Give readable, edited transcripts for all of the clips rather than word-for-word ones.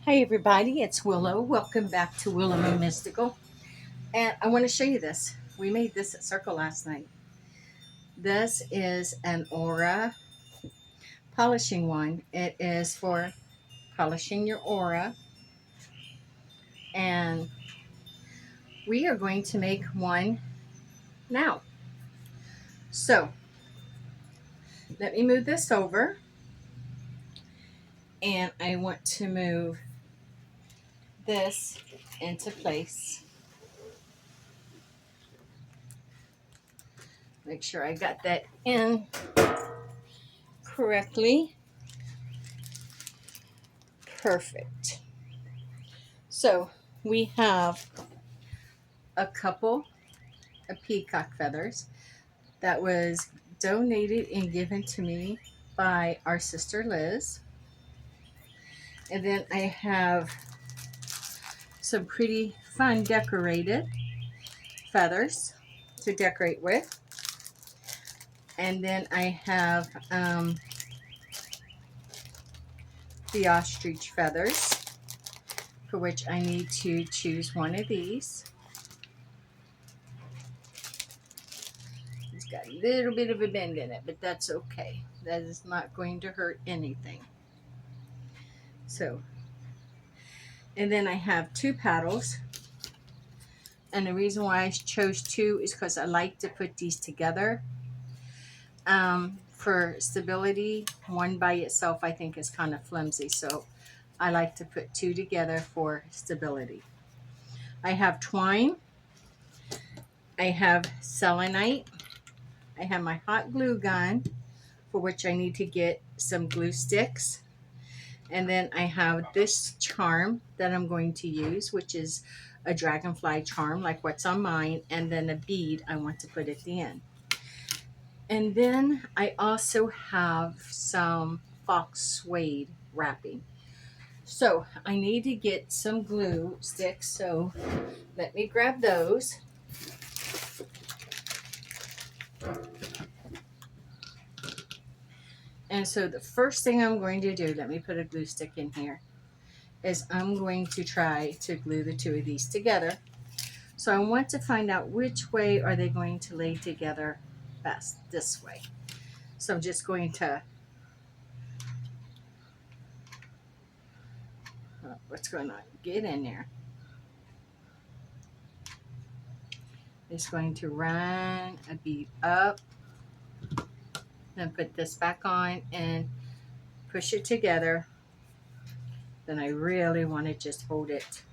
Hi everybody, it's Willow. Welcome back to Willow and Mystical. And I want to show you this. We made this at Circle last night. This is an aura polishing one. It is for polishing your aura. And we are going to make one now. So let me move this over. And I want to move this into place. Make sure I got that in correctly. Perfect. So we have a couple of peacock feathers that was donated and given to me by our sister Liz. And then I have some pretty fun decorated feathers to decorate with. And then I have the ostrich feathers, for which I need to choose one of these. It's got a little bit of a bend in it, but that's okay. That is not going to hurt anything. So, and then I have two paddles. And the reason why I chose two is because I like to put these together for stability. One by itself I think is kind of flimsy, so I like to put two together for stability. I have twine. I have selenite. I have my hot glue gun, for which I need to get some glue sticks. And then I have this charm that I'm going to use, which is a dragonfly charm like what's on mine, and then a bead I want to put at the end. And then I also have some fox suede wrapping. So I need to get some glue sticks, so let me grab those. And so the first thing I'm going to do, let me put a glue stick in here, is I'm going to try to glue the two of these together. So I want to find out which way are they going to lay together best. This way. So I'm just going to, what's going on? Get in there. Just going to run a bead up, then put this back on and push it together. Then I really want to just hold it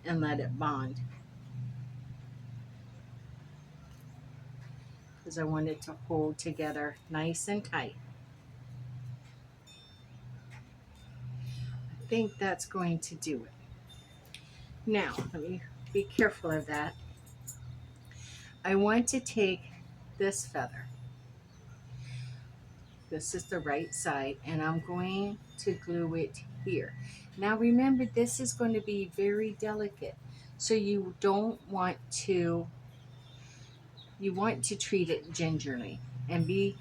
and let it bond, because I want it to hold together nice and tight. I think that's going to do it. Now, let me be careful of that. I want to take this feather. This is the right side, and I'm going to glue it here. Now remember, this is going to be very delicate, so you want to treat it gingerly and be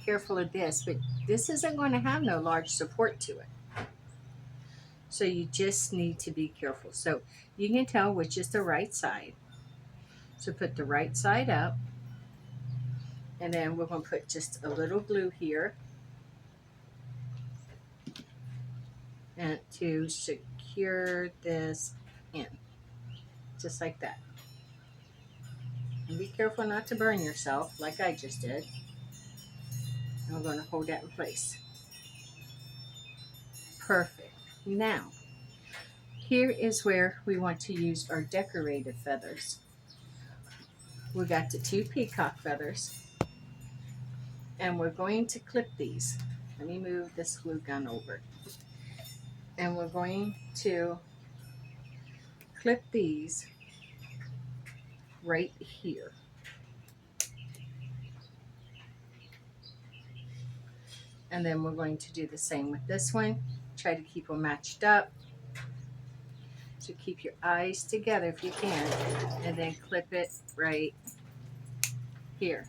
careful of this, but this isn't going to have no large support to it. So you just need to be careful. So you can tell which is the right side. So put the right side up, and then we're going to put just a little glue here and to secure this in, just like that. And be careful not to burn yourself like I just did. And we're going to hold that in place. Perfect. Now, here is where we want to use our decorative feathers. We got the two peacock feathers, and we're going to clip these. Let me move this glue gun over. And we're going to clip these right here. And then we're going to do the same with this one. Try to keep them matched up. So keep your eyes together if you can. And then clip it right here.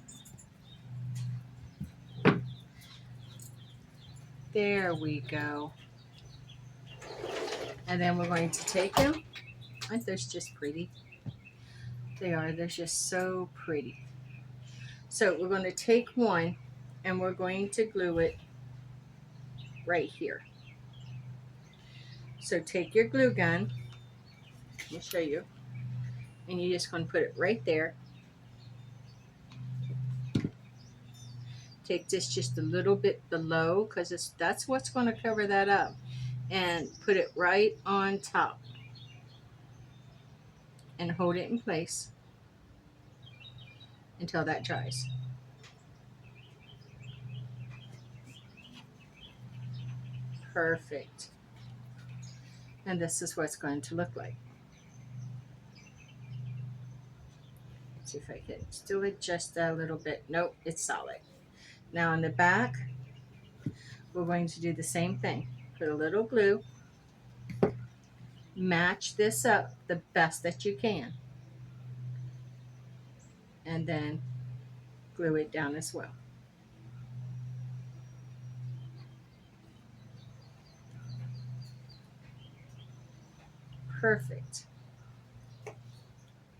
There we go. And then we're going to take them. Aren't those just pretty? They are. They're just so pretty. So we're going to take one and we're going to glue it right here. So take your glue gun. Let me show you. And you're just going to put it right there. Take this just a little bit below because that's what's going to cover that up. And put it right on top. And hold it in place until that dries. Perfect. And this is what it's going to look like. Let's see if I can still adjust that a little bit. Nope, it's solid. Now on the back, we're going to do the same thing. Put a little glue. Match this up the best that you can. And then glue it down as well. Perfect.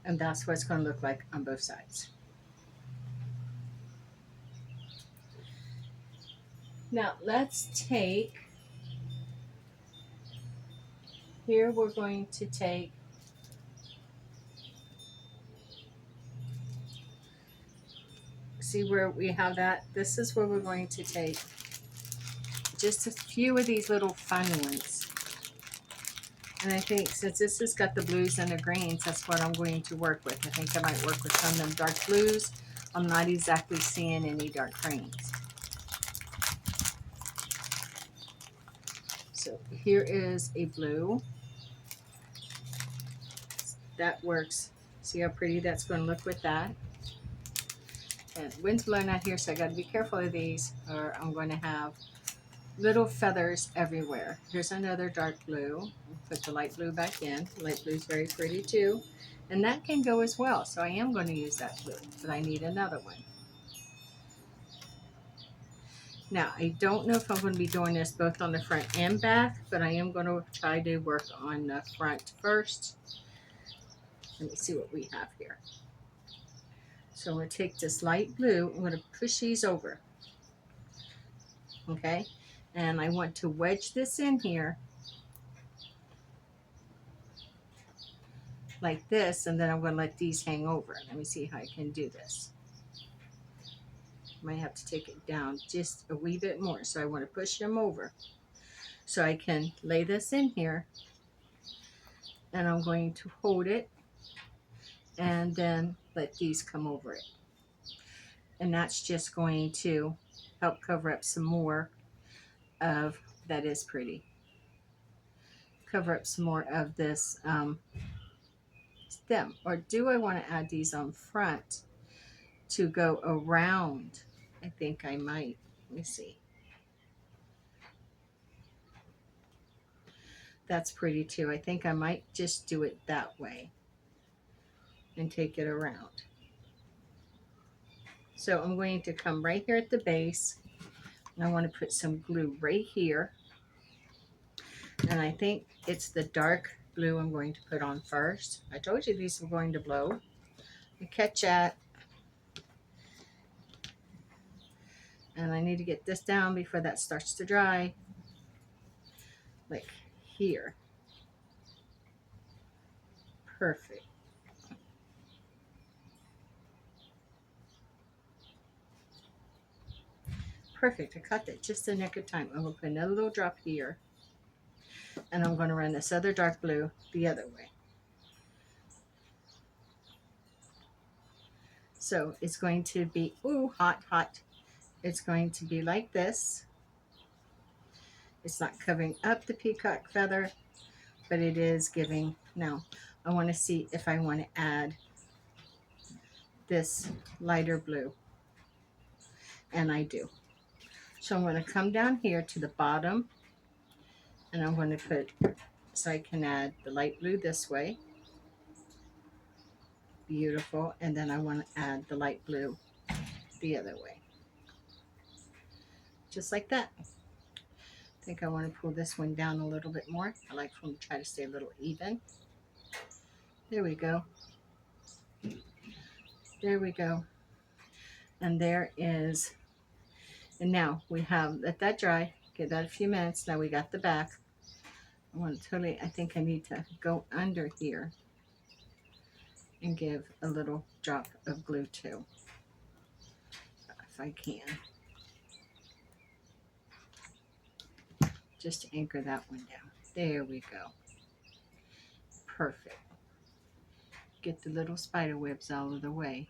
And that's what it's going to look like on both sides. Now let's take, here we're going to take see where we have that? This is where we're going to take just a few of these little fun ones. And I think since this has got the blues and the greens, that's what I'm going to work with. I think I might work with some of them dark blues. I'm not exactly seeing any dark greens. So here is a blue. That works. See how pretty that's going to look with that? And wind's blowing out here, so I got to be careful of these, or I'm going to have little feathers everywhere. Here's another dark blue. Put the light blue back in. Light blue is very pretty too. And that can go as well. So I am going to use that blue, but I need another one. Now, I don't know if I'm going to be doing this both on the front and back, but I am going to try to work on the front first. Let me see what we have here. So I'm going to take this light blue. I'm going to push these over. Okay. And I want to wedge this in here like this, and then I'm going to let these hang over. Let me see how I can do this. Might have to take it down just a wee bit more. So I want to push them over so I can lay this in here, and I'm going to hold it and then let these come over it. And that's just going to help cover up some more of, that is pretty, cover up some more of this stem. Or do I want to add these on front to go around? I think I might. Let me see. That's pretty too. I think I might just do it that way and take it around. So I'm going to come right here at the base, and I want to put some glue right here. And I think it's the dark blue I'm going to put on first. I told you these were going to blow. You catch that. And I need to get this down before that starts to dry. Like here. Perfect. Perfect. I caught that just the nick of time. I'm going to put another little drop here. And I'm going to run this other dark blue the other way. So it's going to be, ooh, hot, hot. It's going to be like this. It's not covering up the peacock feather, but it is giving. Now, I want to see if I want to add this lighter blue. And I do. So I'm going to come down here to the bottom, and I'm going to put, so I can add the light blue this way. Beautiful. And then I want to add the light blue the other way. Just like that. I think I want to pull this one down a little bit more. I like for them to try to stay a little even. There we go. There we go. And there is, and now we have, let that dry, give that a few minutes. Now we got the back. I want to totally, I think I need to go under here and give a little drop of glue too, if I can. Just to anchor that one down. There we go. Perfect. Get the little spider webs out of the way.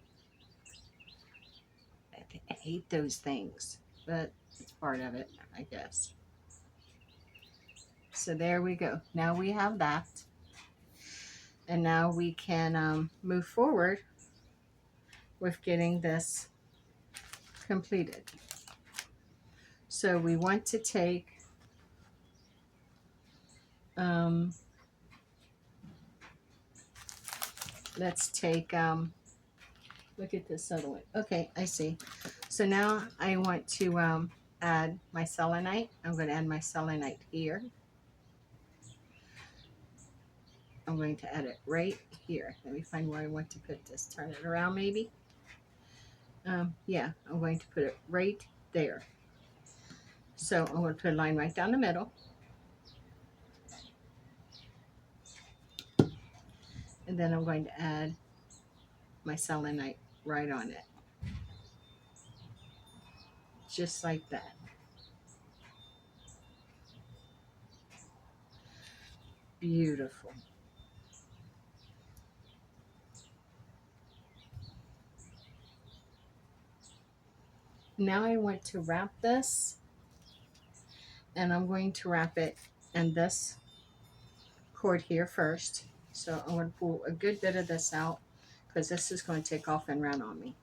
I hate those things, but it's part of it, I guess. So there we go. Now we have that. And now we can move forward with getting this completed. So we want to take let's take look at this other one. Okay, I see. So now I want to add my selenite. I'm going to add my selenite here. I'm going to add it right here. Let me find where I want to put this. Turn it around maybe. Yeah, I'm going to put it right there. So I'm going to put a line right down the middle. And then I'm going to add my selenite right on it. Just like that. Beautiful. Now I want to wrap this, and I'm going to wrap it in this cord here first. So I'm going to pull a good bit of this out because this is going to take off and run on me.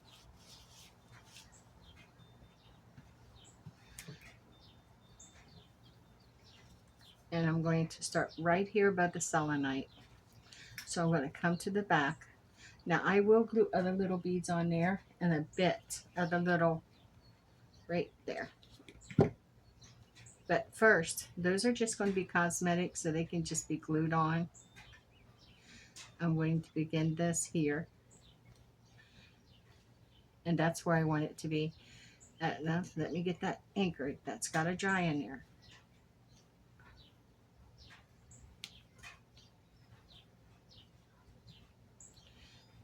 And I'm going to start right here above the selenite. So I'm going to come to the back. Now I will glue other little beads on there and a bit of the little right there. But first, those are just going to be cosmetic, so they can just be glued on. I'm going to begin this here. And that's where I want it to be. Now, let me get that anchored. That's got to dry in there.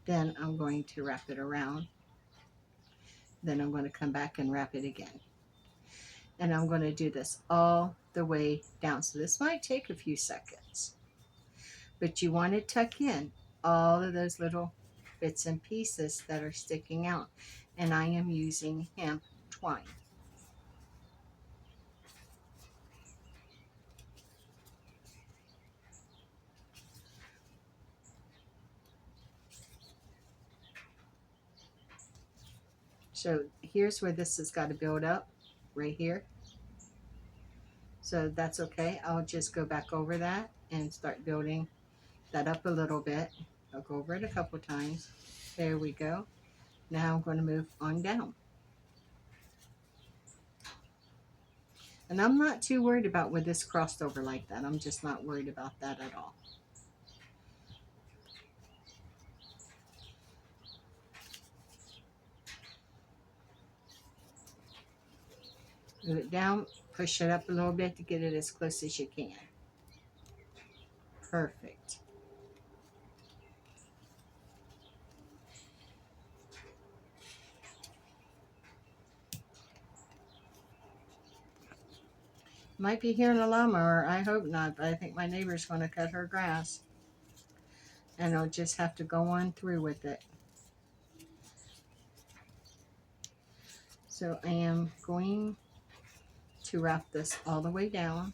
Then I'm going to wrap it around. Then I'm going to come back and wrap it again. And I'm going to do this all the way down. So this might take a few seconds. But you want to tuck in all of those little bits and pieces that are sticking out. And I am using hemp twine. So here's where this has got to build up, right here. So that's okay. I'll just go back over that and start building that up a little bit. I'll go over it a couple times. There we go. Now I'm going to move on down. And I'm not too worried about with this crossed over like that. I'm just not worried about that at all. Move it down, push it up a little bit to get it as close as you can. Perfect. Might be hearing a lawnmower. I hope not, but I think my neighbor's going to cut her grass. And I'll just have to go on through with it. So I am going to wrap this all the way down.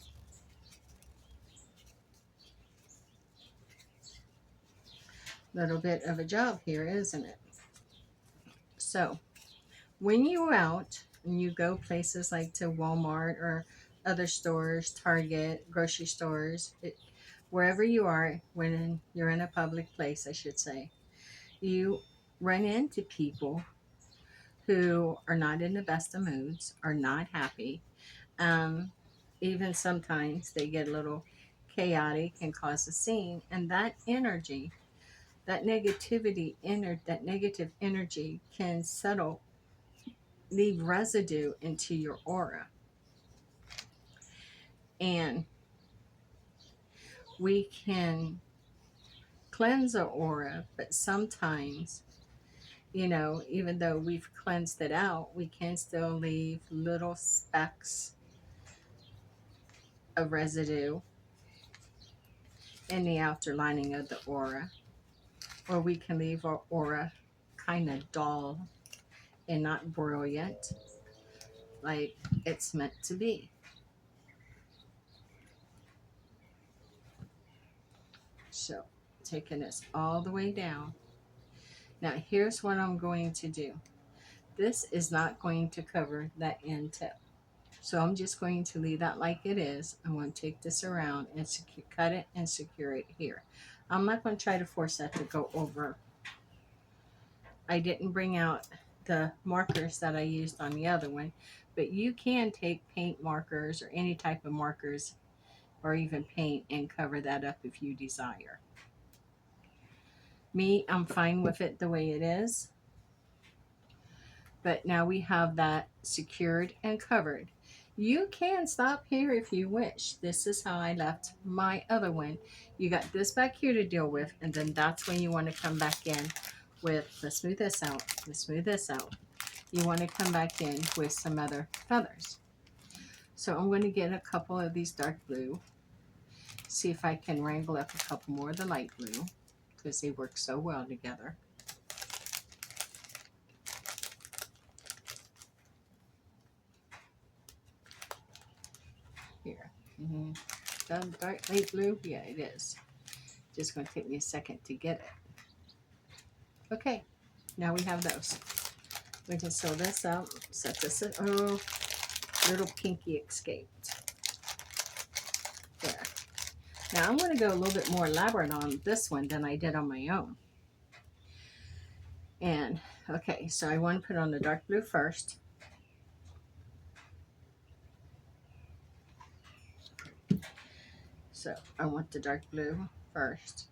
Little bit of a job here, isn't it? So when you're out and you go places like to Walmart or other stores, Target, grocery stores, wherever you are, when you're in a public place, I should say, you run into people who are not in the best of moods, are not happy. even sometimes they get a little chaotic and cause a scene. And that energy, that that negative energy can settle, leave residue into your aura. And we can cleanse our aura, but sometimes, even though we've cleansed it out, we can still leave little specks of residue in the outer lining of the aura, or we can leave our aura kind of dull and not brilliant like it's meant to be. So, taking this all the way down. Now, here's what I'm going to do. This is not going to cover that end tip. So I'm just going to leave that like it is. I'm going to take this around and cut it and secure it here. I'm not going to try to force that to go over. I didn't bring out the markers that I used on the other one, but you can take paint markers or any type of markers or even paint and cover that up if you desire. Me, I'm fine with it the way it is. But now we have that secured and covered. You can stop here if you wish. This is how I left my other one. You got this back here to deal with, and then that's when you want to come back in with, let's smooth this out, let's smooth this out. You want to come back in with some other feathers. So I'm going to get a couple of these dark blue, see if I can wrangle up a couple more of the light blue, because they work so well together. Here. Dark light blue? Yeah, it is. Just going to take me a second to get it. Okay, now we have those. We can sew this up, set this up. Oh, little pinky escaped. There. Now I'm going to go a little bit more elaborate on this one than I did on my own. And, okay, so I want to put on the dark blue first. So I want the dark blue first.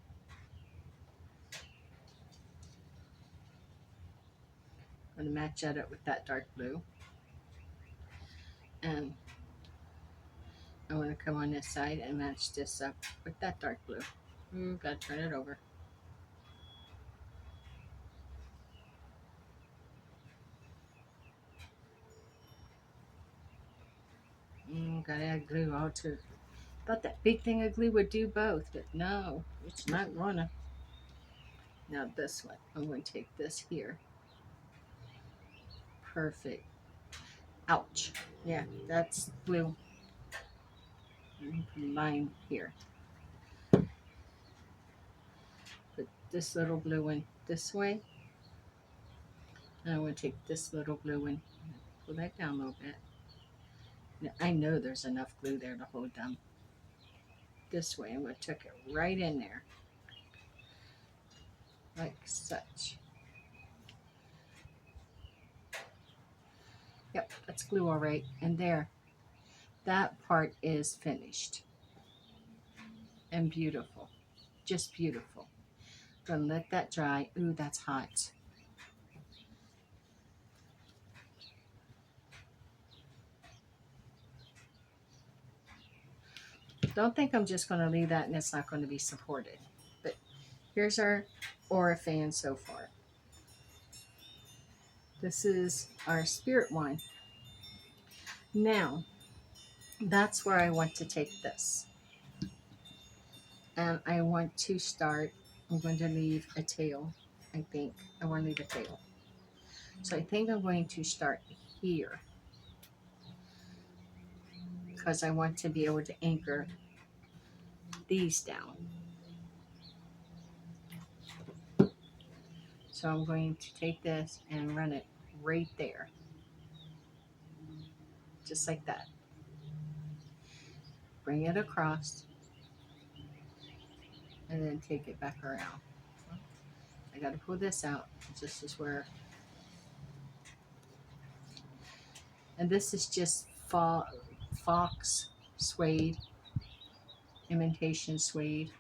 I'm going to match that up with that dark blue. And I want to come on this side and match this up with that dark blue. Ooh, gotta turn it over. Gotta add glue all too. Thought that big thing of glue would do both, but no, it's not gonna. Now this one, I'm going to take this here. Perfect. Ouch. Yeah, that's glue. Put a line here. Put this little blue one this way. And I'm going to take this little blue one, pull that down a little bit. Now, I know there's enough glue there to hold them. This way, I'm going to tuck it right in there. Like such. Yep, that's glue all right. And there, that part is finished. And beautiful. Just beautiful. Gonna let that dry. Ooh, that's hot. Don't think I'm just gonna leave that and it's not going to be supported. But here's our aura fan so far. This is our spirit one. Now, that's where I want to take this. And I want to start, I'm going to leave a tail, I think. I want to leave a tail. So I think I'm going to start here. Because I want to be able to anchor these down. So I'm going to take this and run it right there. Just like that. Bring it across. And then take it back around. I got to pull this out. This is where. And this is just fox suede, imitation suede,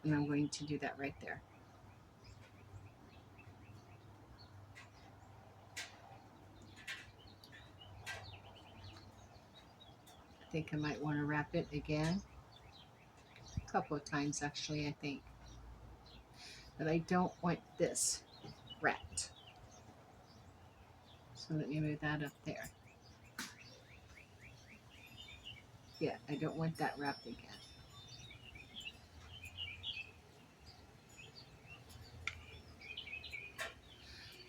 and I'm going to do that right there. I think I might want to wrap it again, a couple of times actually, I think. But I don't want this wrapped. So let me move that up there. Yeah, I don't want that wrapped again.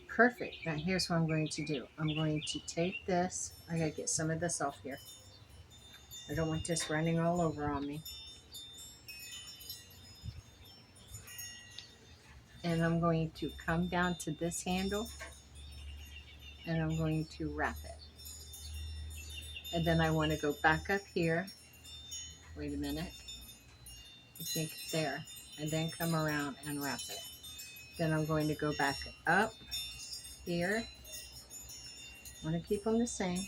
Perfect. Now here's what I'm going to do. I'm going to take this. I gotta get some of this off here. I don't want this running all over on me. And I'm going to come down to this handle and I'm going to wrap it. And then I want to go back up here. Wait a minute. I think there. And then come around and wrap it. Then I'm going to go back up here. I want to keep them the same.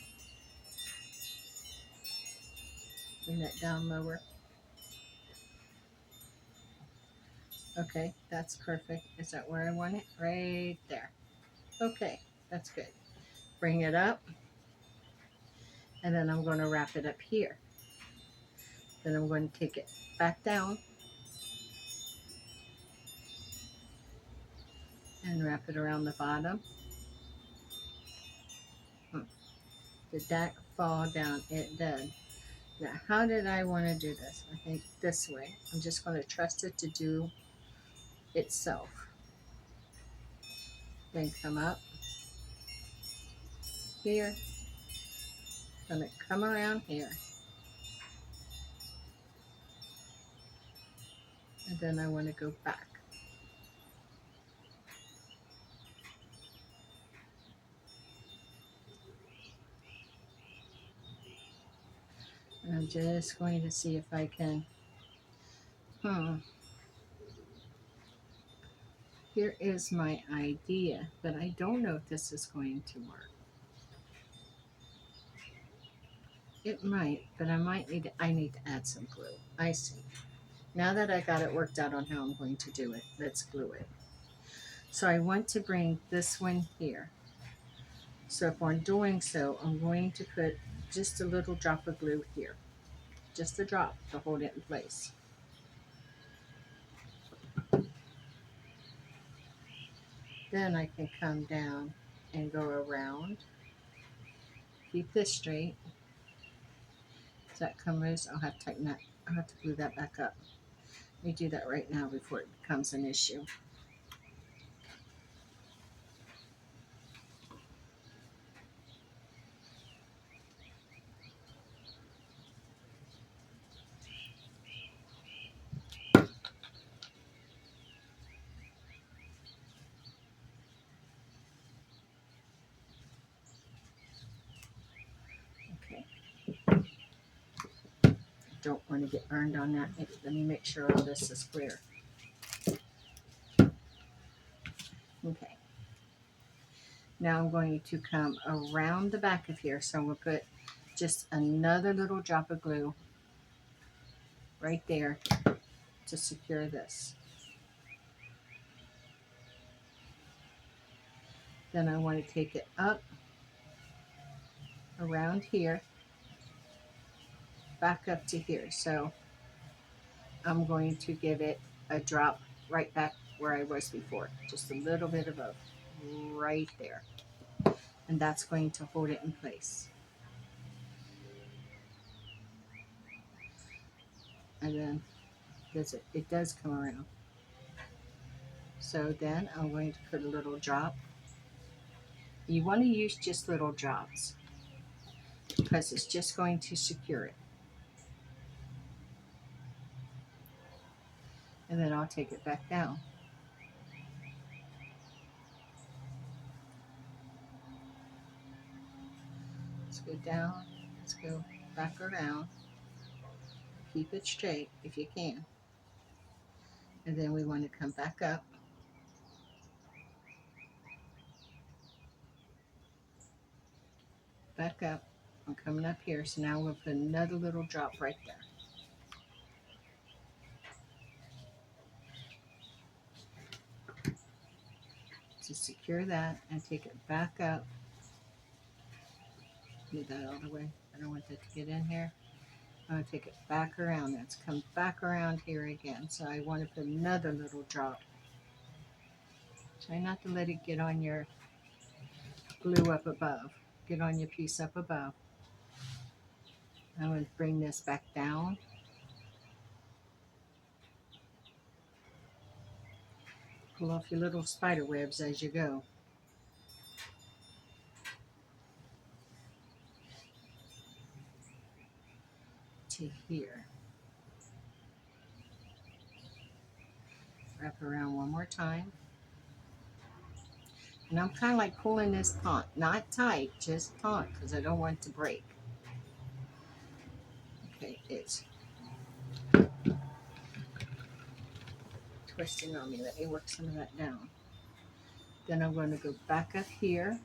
Bring that down lower. Okay, that's perfect. Is that where I want it? Right there. Okay, that's good. Bring it up. And then I'm going to wrap it up here. Then I'm going to take it back down and wrap it around the bottom. Did that fall down? It did. Now, how did I want to do this? I think this way. I'm just going to trust it to do itself. Then come up here. Going to come around here. And then I want to go back. And I'm just going to see if I can. Here is my idea, but I don't know if this is going to work. It might, but I need to add some glue. I see. Now that I got it worked out on how I'm going to do it, let's glue it. So I want to bring this one here. So if I'm doing so, I'm going to put just a little drop of glue here. Just a drop to hold it in place. Then I can come down and go around. Keep this straight. Does that come loose? I'll have to tighten that. I'll have to glue that back up. Let me do that right now before it becomes an issue. Okay. Don't want to get burned on that. Let me make sure all this is clear. Okay. Now I'm going to come around the back of here. So I'm going to put just another little drop of glue right there to secure this. Then I want to take it up around here, back up to here. So I'm going to give it a drop right back where I was before. Just a little bit above, right there. And that's going to hold it in place. And then it does come around. So then I'm going to put a little drop. You want to use just little drops because it's just going to secure it. And then I'll take it back down. Let's go down. Let's go back around. Keep it straight if you can. And then we want to come back up. Back up I'm coming up here, so now I'm going to put another little drop right there. To secure that and take it back up. Get that all the way. I don't want that to get in here. I'm going to take it back around. That's come back around here again. So I want to put another little drop. Try not to let it get on your glue up above. Get on your piece up above. I'm going to bring this back down. Pull off your little spider webs as you go. To here. Wrap around one more time. And I'm kind of like pulling this taut, not tight, just taut, because I don't want it to break. Okay, it's twisting on me. Let me work some of that down. Then I'm going to go back up here,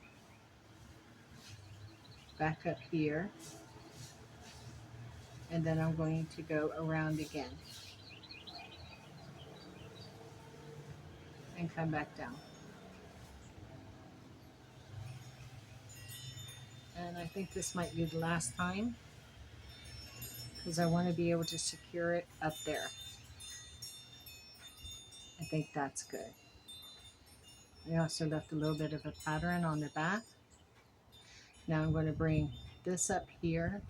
and then I'm going to go around again and come back down. And I think this might be the last time because I want to be able to secure it up there. I think that's good. I also left a little bit of a pattern on the back. Now I'm going to bring this up here,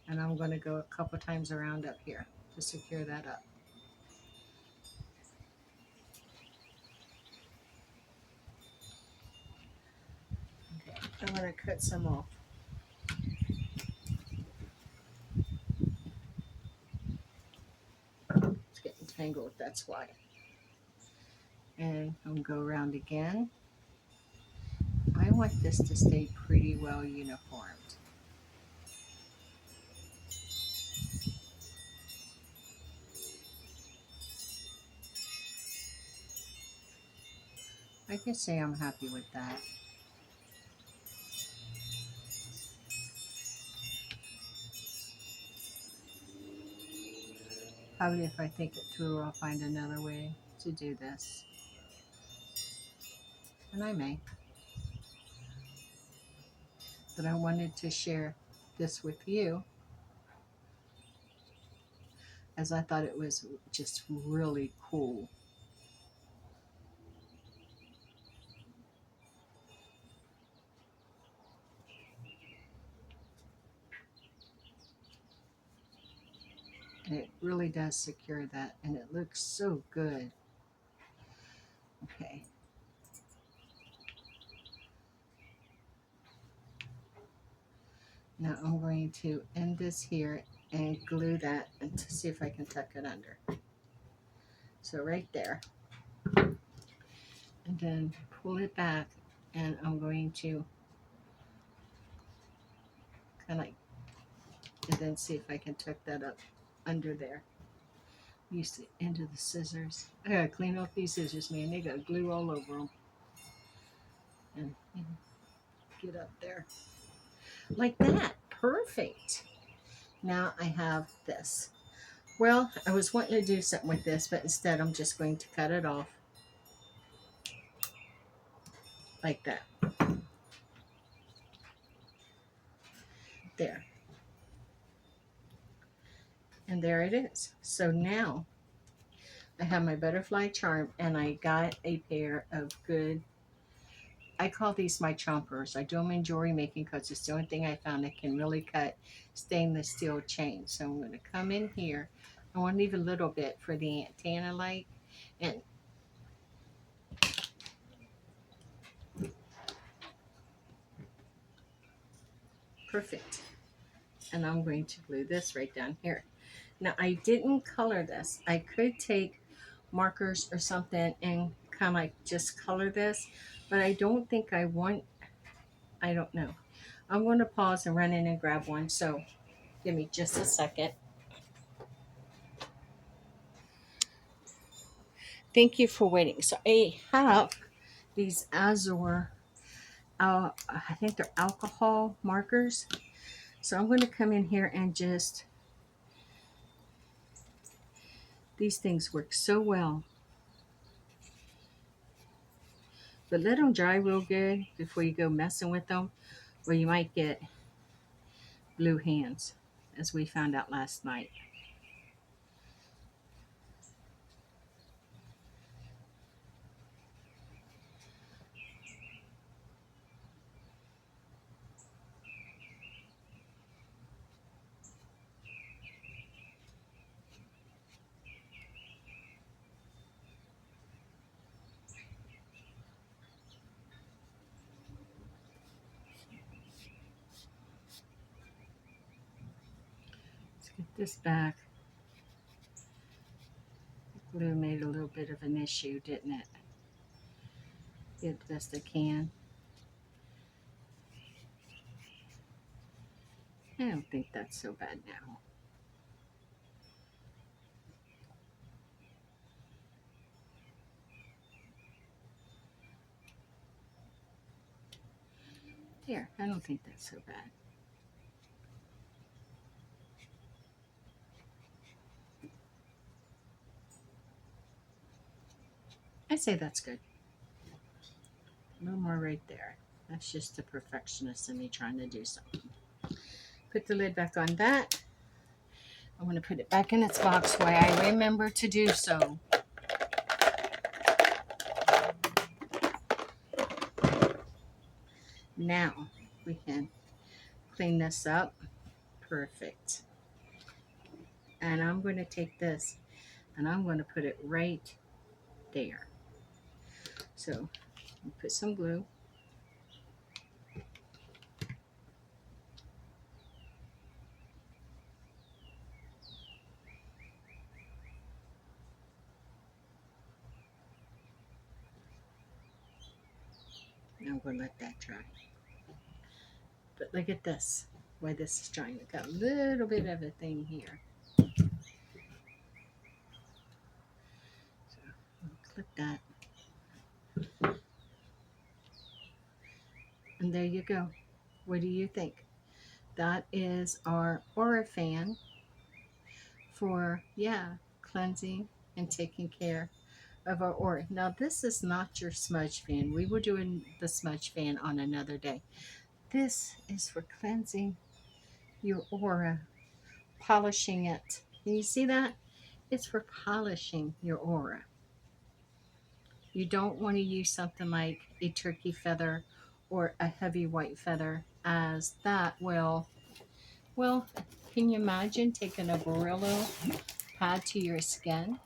and I'm going to go a couple times around up here to secure that up. Okay, I'm going to cut some off. It's getting tangled, that's why. And I'm going to go around again. I want this to stay pretty well uniformed. I can say I'm happy with that. Probably if I think it through, I'll find another way to do this. And I may. But I wanted to share this with you as I thought it was just really cool. And it really does secure that, and it looks so good. Okay. Now I'm going to end this here and glue that and to see if I can tuck it under. So right there. And then pull it back, and I'm going to kind of, and then see if I can tuck that up under there. Use the end of the scissors. I gotta clean off these scissors, man. They got glue all over them. And get up there. Like that. Perfect. Now I have this. Well, I was wanting to do something with this, but instead I'm just going to cut it off. Like that. There. And there it is. So now I have my butterfly charm, and I got a pair of good, I call these my chompers. I do them in jewelry making because it's the only thing I found that can really cut stainless steel chain. So I'm going to come in here. I want to leave a little bit for the antenna light, and perfect. And I'm going to glue this right down here. Now I didn't color this. I could take markers or something and kind of like just color this, but I don't think I want, I don't know. I'm going to pause and run in and grab one. So give me just a second. Thank you for waiting. So I have these azure I think they're alcohol markers. So I'm going to come in here and just, these things work so well. But let them dry real good before you go messing with them, or you might get blue hands, as we found out last night. Let's get this back. Glue made a little bit of an issue, didn't it? Get the best I can. I don't think that's so bad now. Here, I don't think that's so bad. I say that's good. A little more right there. That's just the perfectionist in me trying to do something. Put the lid back on that. I want to put it back in its box while I remember to do so. Now we can clean this up. Perfect. And I'm going to take this and I'm going to put it right there. So put some glue. And I'm going to let that dry. But look at this, why this is drying. Look, got a little bit of a thing here. So I'll clip that. And there you go. What do you think? That is our Aura fan for, yeah, cleansing and taking care of our aura. Now, this is not your smudge fan. We were doing the smudge fan on another day. This is for cleansing your aura, polishing it. Can you see that? It's for polishing your aura. You don't want to use something like a turkey feather or a heavy white feather, as that will, well, can you imagine taking a Willow pad to your skin?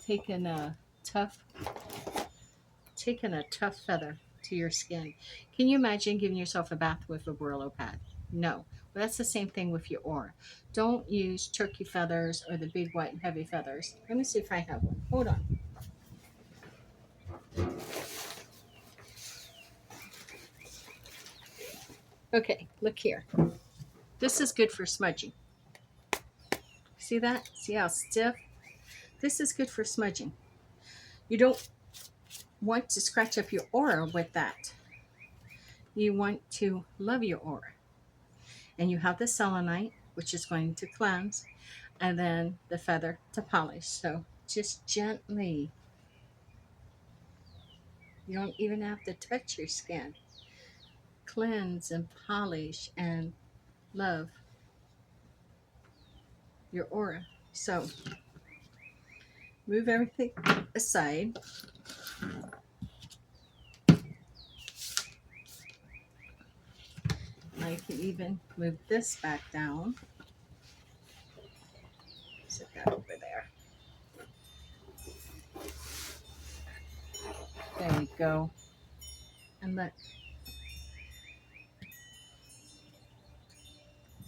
Taking a tough feather to your skin. Can you imagine giving yourself a bath with a Willow pad? No. But that's the same thing with your aura. Don't use turkey feathers or the big white and heavy feathers. Let me see if I have one. Hold on. Okay, look here. This is good for smudging. See that? See how stiff? This is good for smudging. You don't want to scratch up your aura with that. You want to love your aura. And you have the selenite, which is going to cleanse, and then the feather to polish. So just gently. You don't even have to touch your skin. Cleanse and polish and love your aura. So move everything aside. I can even move this back down. Set that over there. There we go. And look,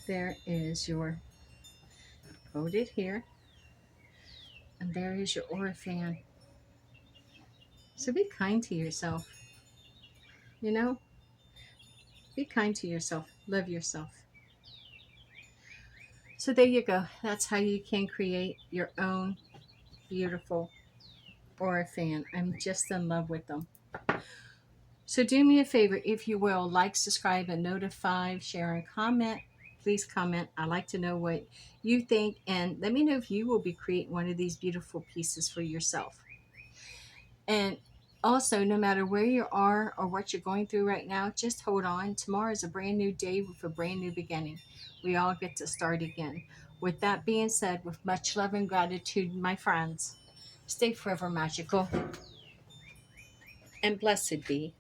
there is your, hold it here, and there is your aura fan. So be kind to yourself. You know, be kind to yourself. Love yourself. So there you go. That's how you can create your own beautiful aura fan. I'm just in love with them. So do me a favor, if you will, like, subscribe, and notify, share, and comment. Please comment. I like to know what you think, and let me know if you will be creating one of these beautiful pieces for yourself. And also, no matter where you are or what you're going through right now, just hold on. Tomorrow is a brand new day with a brand new beginning. We all get to start again. With that being said, with much love and gratitude, my friends, stay forever magical and blessed be.